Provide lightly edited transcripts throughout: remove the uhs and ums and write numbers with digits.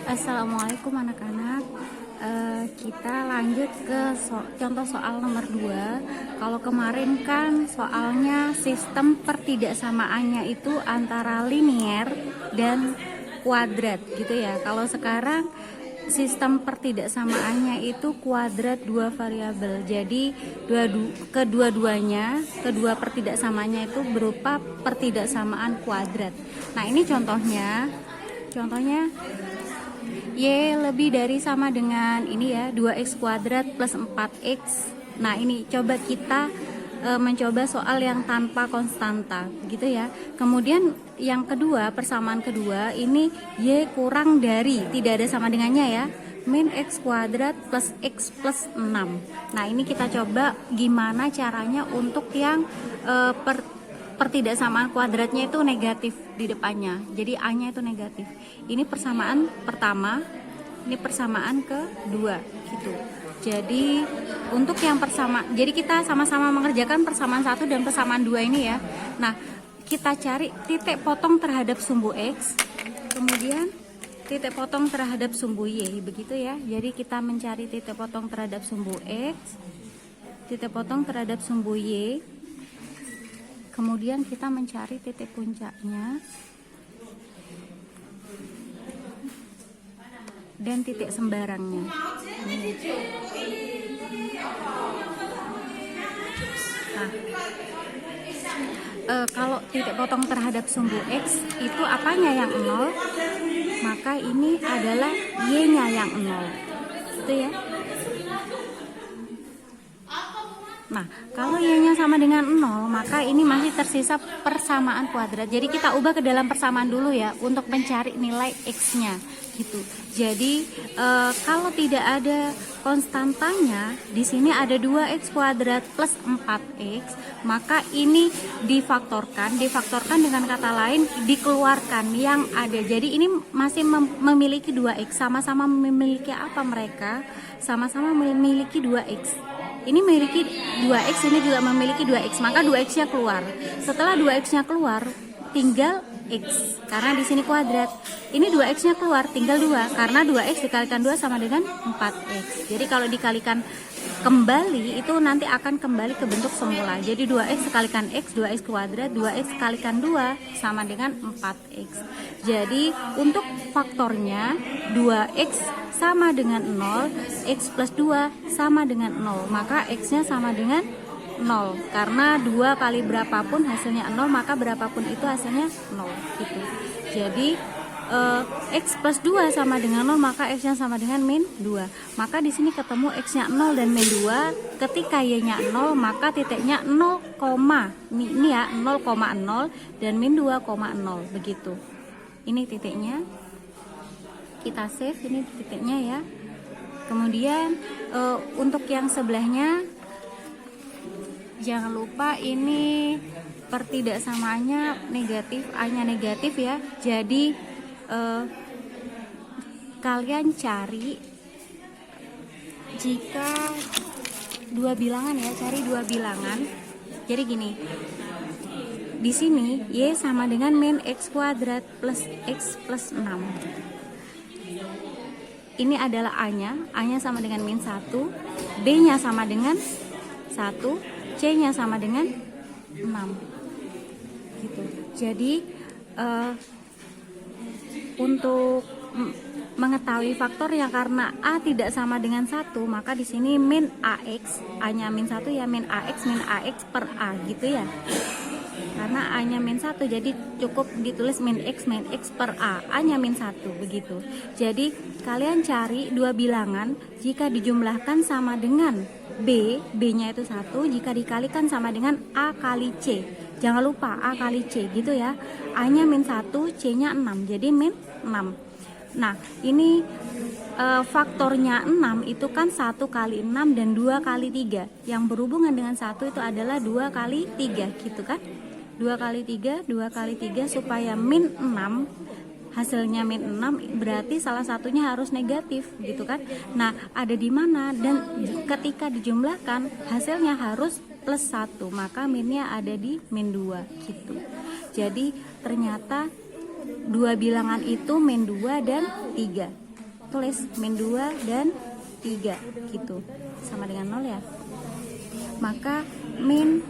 Assalamualaikum anak-anak. Kita lanjut ke contoh soal nomor 2. Kalau kemarin kan soalnya sistem pertidaksamaannya itu antara linier dan kuadrat gitu ya. Kalau sekarang sistem pertidaksamaannya itu kuadrat dua variabel. Jadi kedua pertidaksamaannya itu berupa pertidaksamaan kuadrat. Nah, ini contohnya Y lebih dari sama dengan ini ya, 2x kuadrat plus 4x. Nah, ini coba kita mencoba soal yang tanpa konstanta gitu ya. Kemudian yang kedua, persamaan kedua ini Y kurang dari, tidak ada sama dengannya ya, min x kuadrat plus x plus 6. Nah, ini kita coba gimana caranya untuk yang pertidaksamaan kuadratnya itu negatif di depannya, jadi A-nya itu negatif. Ini persamaan pertama, ini persamaan kedua gitu. Jadi untuk yang jadi kita sama-sama mengerjakan persamaan 1 dan persamaan 2 ini ya. Nah, kita cari titik potong terhadap sumbu X, kemudian titik potong terhadap sumbu Y, begitu ya. Jadi kita mencari titik potong terhadap sumbu X, titik potong terhadap sumbu Y, kemudian kita mencari titik puncaknya dan titik sembarangnya. Nah, kalau titik potong terhadap sumbu X itu apanya yang 0, maka ini adalah Y-nya yang 0. Itu ya. Nah, kalau Y-nya sama dengan 0, maka ini masih tersisa persamaan kuadrat. Jadi kita ubah ke dalam persamaan dulu ya, untuk mencari nilai X-nya gitu. Jadi kalau tidak ada konstantanya, di sini ada 2x kuadrat plus 4x, maka ini difaktorkan dengan kata lain dikeluarkan yang ada. Jadi ini masih memiliki 2x, sama-sama memiliki apa mereka? Sama-sama memiliki 2x. Ini memiliki 2x, ini juga memiliki 2x, maka 2x-nya keluar. Setelah 2x-nya keluar, tinggal x, karena di sini kuadrat. Ini 2x-nya keluar, tinggal 2, karena 2x dikalikan 2 sama dengan 4x. Jadi kalau dikalikan kembali, itu nanti akan kembali ke bentuk semula. Jadi 2x sekalikan x, 2x kuadrat, 2x sekalikan 2 sama dengan 4x. Jadi untuk faktornya 2x sama dengan 0, x plus 2 sama dengan 0, maka x-nya sama dengan 0, karena 2 kali berapapun hasilnya 0, maka berapapun itu hasilnya 0 gitu. Jadi x plus 2 sama dengan 0, maka x-nya sama dengan min 2. Maka di sini ketemu x-nya 0 dan min 2. Ketika y-nya 0, maka titiknya 0, ini ya 0,0 dan min 2,0 begitu. Ini titiknya. Kita save ini titiknya ya. Kemudian untuk yang sebelahnya jangan lupa ini pertidaksamaannya negatif, A-nya negatif ya. Jadi kalian cari jika dua bilangan ya, cari dua bilangan. Jadi gini, di sini Y sama dengan min x kuadrat plus x plus 6. Ini adalah A-nya sama dengan min 1, B-nya sama dengan 1, C-nya sama dengan 6 gitu. Jadi untuk mengetahui faktor yang karena A tidak sama dengan 1, maka di sini min AX, A-nya min 1 ya, min AX per A gitu ya. Karena A-nya min 1, jadi cukup ditulis min X per A, A-nya min 1 begitu. Jadi kalian cari dua bilangan, jika dijumlahkan sama dengan B-nya itu 1, jika dikalikan sama dengan A kali C. Jangan lupa A kali C gitu ya. A-nya min 1, C-nya 6, jadi min 6. Nah, ini faktornya 6 itu kan 1 kali 6 dan 2 kali 3. Yang berhubungan dengan 1 itu adalah 2 kali 3 gitu kan. 2 kali 3 supaya min 6, hasilnya min 6, berarti salah satunya harus negatif gitu kan. Nah, ada di mana, dan ketika dijumlahkan hasilnya harus plus 1, maka minnya ada di min 2 gitu. Jadi ternyata dua bilangan itu min 2 dan 3. Tulis min 2 dan 3 gitu. Sama dengan 0 ya. Maka min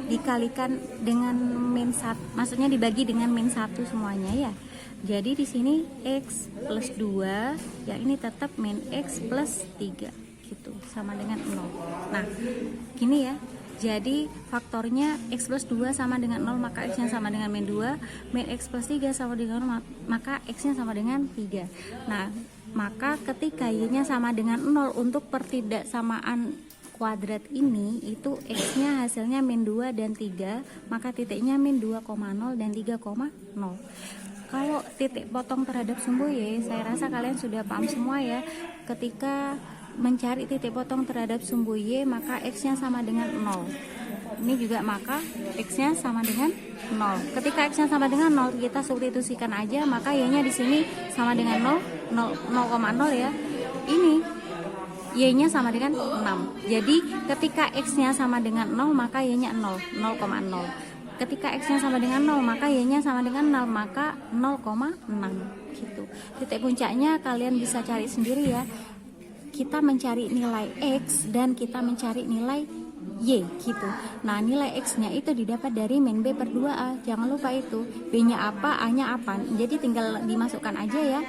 dikalikan dengan min 1, maksudnya dibagi dengan min 1 semuanya ya. Jadi di sini x plus 2 ya, ini tetap min x plus 3 gitu, sama dengan 0. Nah gini ya, jadi faktornya x plus 2 sama dengan 0, maka x nya sama dengan min 2. Min x plus 3 sama dengan 0, maka x nya sama dengan 3. Nah maka ketika y nya sama dengan 0 untuk pertidaksamaan kuadrat ini, itu x nya hasilnya min 2 dan 3, maka titiknya min 2,0 dan 3,0. Kalau titik potong terhadap sumbu y, saya rasa kalian sudah paham semua ya. Ketika mencari titik potong terhadap sumbu y, maka x nya sama dengan 0. Ini juga maka x nya sama dengan 0. Ketika x nya sama dengan 0, kita substitusikan aja, maka y nya di sini sama dengan 0,0 ya. Ini y nya sama dengan 6. Jadi ketika x nya sama dengan 0, maka y nya 0,0. Ketika x nya sama dengan 0, maka y nya sama dengan 0, maka 0,6 gitu. Titik puncaknya kalian bisa cari sendiri ya. Kita mencari nilai x dan kita mencari nilai y gitu. Nah nilai x nya itu didapat dari min b per 2a. Jangan lupa itu, b nya apa, a nya apa. Jadi tinggal dimasukkan aja ya.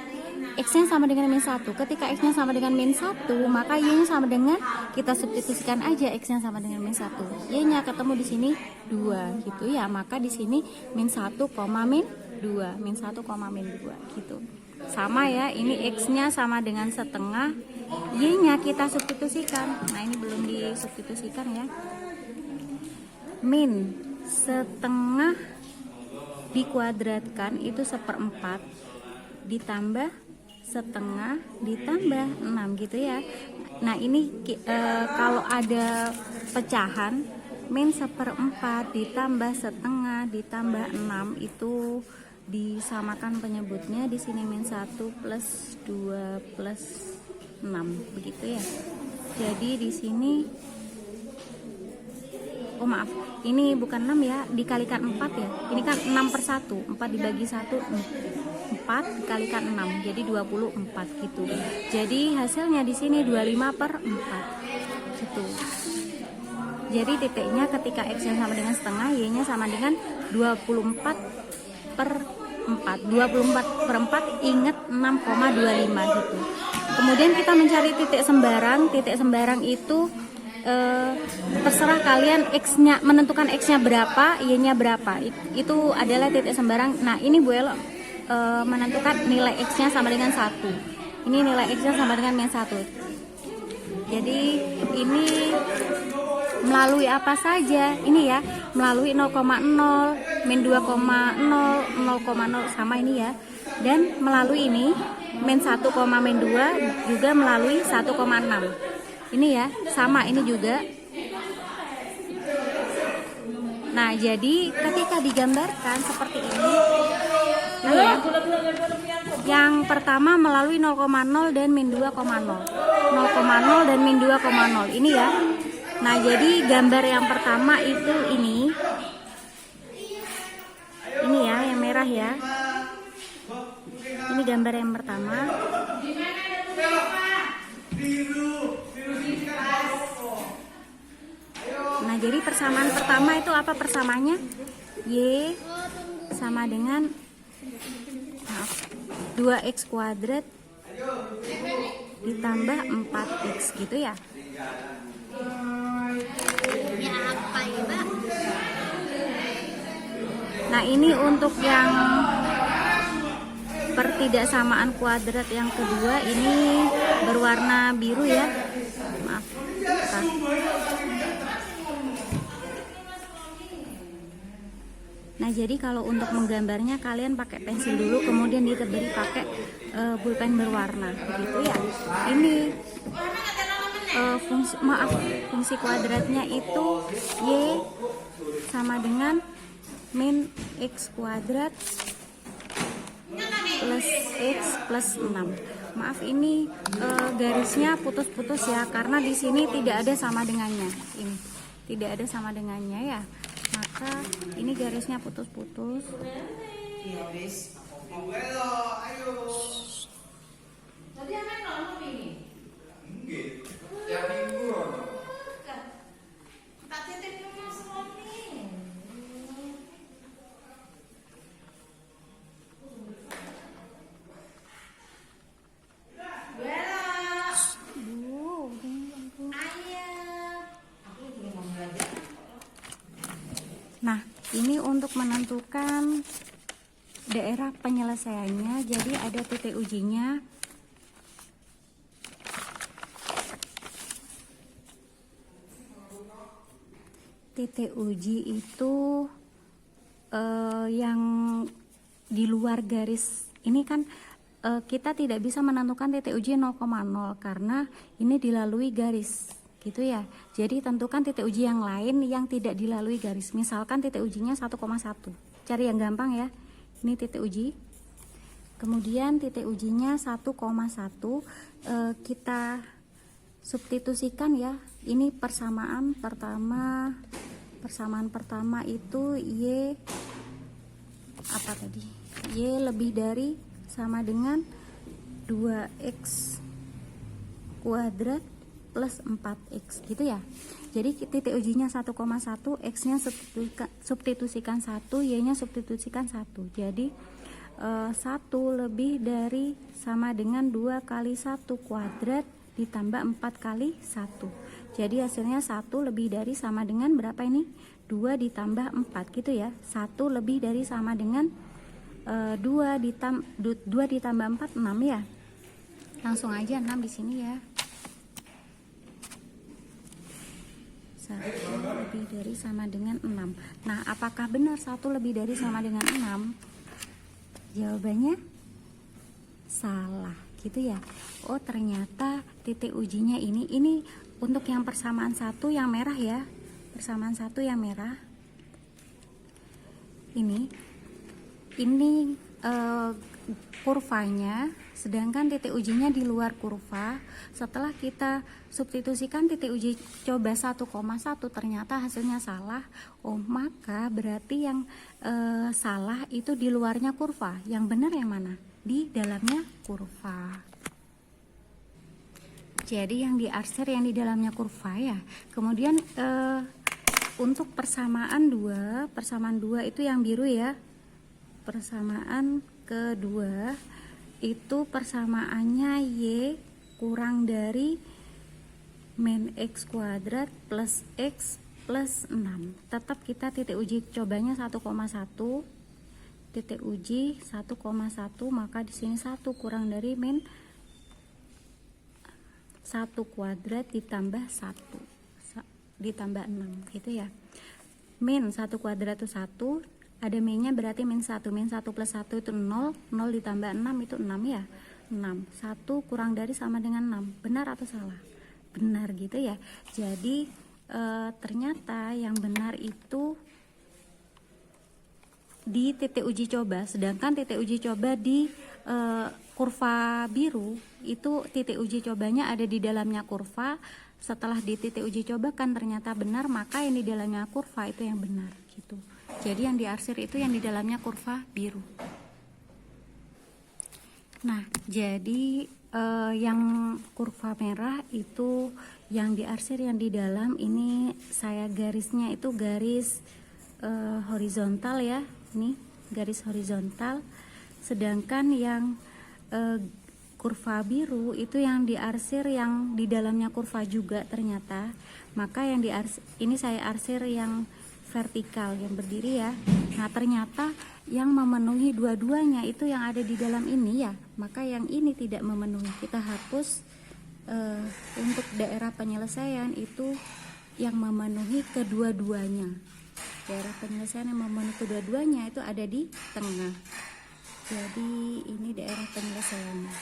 X nya sama dengan min 1. Ketika x nya sama dengan min 1, maka y nya sama dengan, kita substitusikan aja x nya sama dengan min 1. Y nya ketemu di sini 2 gitu ya. Maka di sini min 1, min 2, min 1, min 2 gitu. Sama ya, ini x nya sama dengan setengah, y nya kita substitusikan. Nah ini belum disubstitusikan ya. Min setengah dikuadratkan itu 1/4 ditambah setengah ditambah 6 gitu ya. Nah ini kalau ada pecahan, min 1/4 ditambah setengah ditambah 6 itu disamakan penyebutnya. Di sini min 1 plus 2 plus 6 begitu ya. Jadi di sini, oh maaf, ini bukan 6 ya, dikalikan 4 ya. Ini kan 6/1, 4 dibagi 1 4 dikalikan 6, jadi 24 gitu. Jadi hasilnya di sini 25/4 gitu. Jadi titiknya ketika x nya sama dengan setengah, y nya sama dengan 24/4. 24/4 ingat 6,25 gitu. Kemudian kita mencari titik sembarang. Titik sembarang itu terserah kalian, x-nya menentukan x-nya berapa, y-nya berapa. Itu adalah titik sembarang. Nah, ini Bu Elo menentukan nilai x-nya sama dengan 1. Ini nilai x-nya sama dengan min 1. Jadi ini melalui apa saja? Ini ya, melalui 0,0, min 2,0, 0,0 sama ini ya. Dan melalui ini min 1, min 2 juga melalui 1,6. Ini ya, sama ini juga. Nah, jadi ketika digambarkan seperti ini, nah ya, yang pertama melalui 0,0 dan min 2,0. 0,0 dan min 2,0. Ini ya. Nah, jadi gambar yang pertama itu ini. Ini ya, yang merah ya. Ini gambar yang pertama. Nah, jadi persamaan pertama itu apa persamaannya? Y sama dengan 2x kuadrat ditambah 4x gitu ya. Ya apa ya, Mbak? Nah, ini untuk yang pertidaksamaan kuadrat yang kedua, ini berwarna biru ya. Maaf. Nah, jadi kalau untuk menggambarnya kalian pakai pensil dulu, kemudian ditebari pakai pulpen berwarna, begitu ya. Ini fungsi kuadratnya itu y sama dengan min x kuadrat plus x plus 6. Maaf, ini garisnya putus-putus ya, karena di sini tidak ada sama dengannya. Ini tidak ada sama dengannya ya. Maka ini garisnya putus-putus. Iya wis. Halo, ayo. Tadi anak ngomong ini. Nggih. Ya minggu ono. Tak titip rumah suami. Bella. Bu, Ayo. Aku belum mau belajar. nah, ini untuk menentukan daerah penyelesaiannya. Jadi ada titik ujinya. Titik uji itu yang di luar garis ini kan kita tidak bisa menentukan titik uji 0,0 karena ini dilalui garis gitu ya. Jadi tentukan titik uji yang lain yang tidak dilalui garis. Misalkan titik ujinya 1,1. Cari yang gampang ya. Ini titik uji. Kemudian titik ujinya 1,1, kita substitusikan ya. Ini persamaan pertama itu Y apa tadi? Y lebih dari sama dengan 2x kuadrat plus 4x gitu ya. Jadi titik ujinya 1,1, x-nya substitusikan 1, y-nya substitusikan 1. Jadi 1 lebih dari sama dengan 2 kali 1 kuadrat ditambah 4 kali 1. Jadi hasilnya 1 lebih dari sama dengan berapa ini? 2 ditambah 4 gitu ya. 1 lebih dari sama dengan 2 ditambah 4, 6 ya. Langsung aja 6 di sini ya. 1 lebih dari sama dengan 6. Nah, apakah benar 1 lebih dari sama dengan 6? Jawabannya salah gitu ya. Oh, ternyata titik ujinya ini untuk yang persamaan 1 yang merah ya. Persamaan 1 yang merah. Ini kurvanya, sedangkan titik ujinya di luar kurva. Setelah kita substitusikan titik uji coba 1,1 ternyata hasilnya salah. Oh, maka berarti yang salah itu di luarnya kurva. Yang benar yang mana? Di dalamnya kurva. Jadi yang diarsir yang di dalamnya kurva ya. Kemudian untuk persamaan 2 itu yang biru ya. Persamaan kedua itu persamaannya Y kurang dari min X kuadrat plus X plus 6. Tetap kita titik uji cobanya 1,1. Titik uji 1,1, maka di sini 1 kurang dari min 1 kuadrat ditambah 1 ditambah 6 gitu ya. Min 1 kuadrat itu 1, ada min-nya berarti min 1 plus 1 itu 0 ditambah 6 itu 6 ya. 6, 1 kurang dari sama dengan 6. Benar atau salah? Benar gitu ya. Jadi ternyata yang benar itu di titik uji coba, sedangkan titik uji coba di kurva biru itu titik uji cobanya ada di dalamnya kurva. Setelah di titik uji coba kan ternyata benar, maka yang di dalamnya kurva itu yang benar gitu. Jadi yang diarsir itu yang di dalamnya kurva biru. Nah, jadi yang kurva merah itu yang diarsir yang di dalam ini saya garisnya itu garis horizontal ya. Ini garis horizontal. Sedangkan yang kurva biru itu yang diarsir yang di dalamnya kurva juga ternyata. Maka yang diarsir ini saya arsir yang vertikal yang berdiri ya. Nah, ternyata yang memenuhi dua-duanya itu yang ada di dalam ini ya. Maka yang ini tidak memenuhi. Kita hapus untuk daerah penyelesaian itu yang memenuhi kedua-duanya. Daerah penyelesaian yang memenuhi kedua-duanya itu ada di tengah. Jadi ini daerah penyelesaiannya.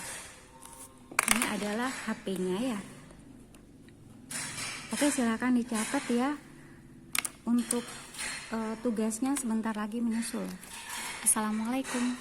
Ini adalah HP-nya ya. Oke, silakan dicatat ya. Untuk tugasnya sebentar lagi menyusul. Assalamualaikum.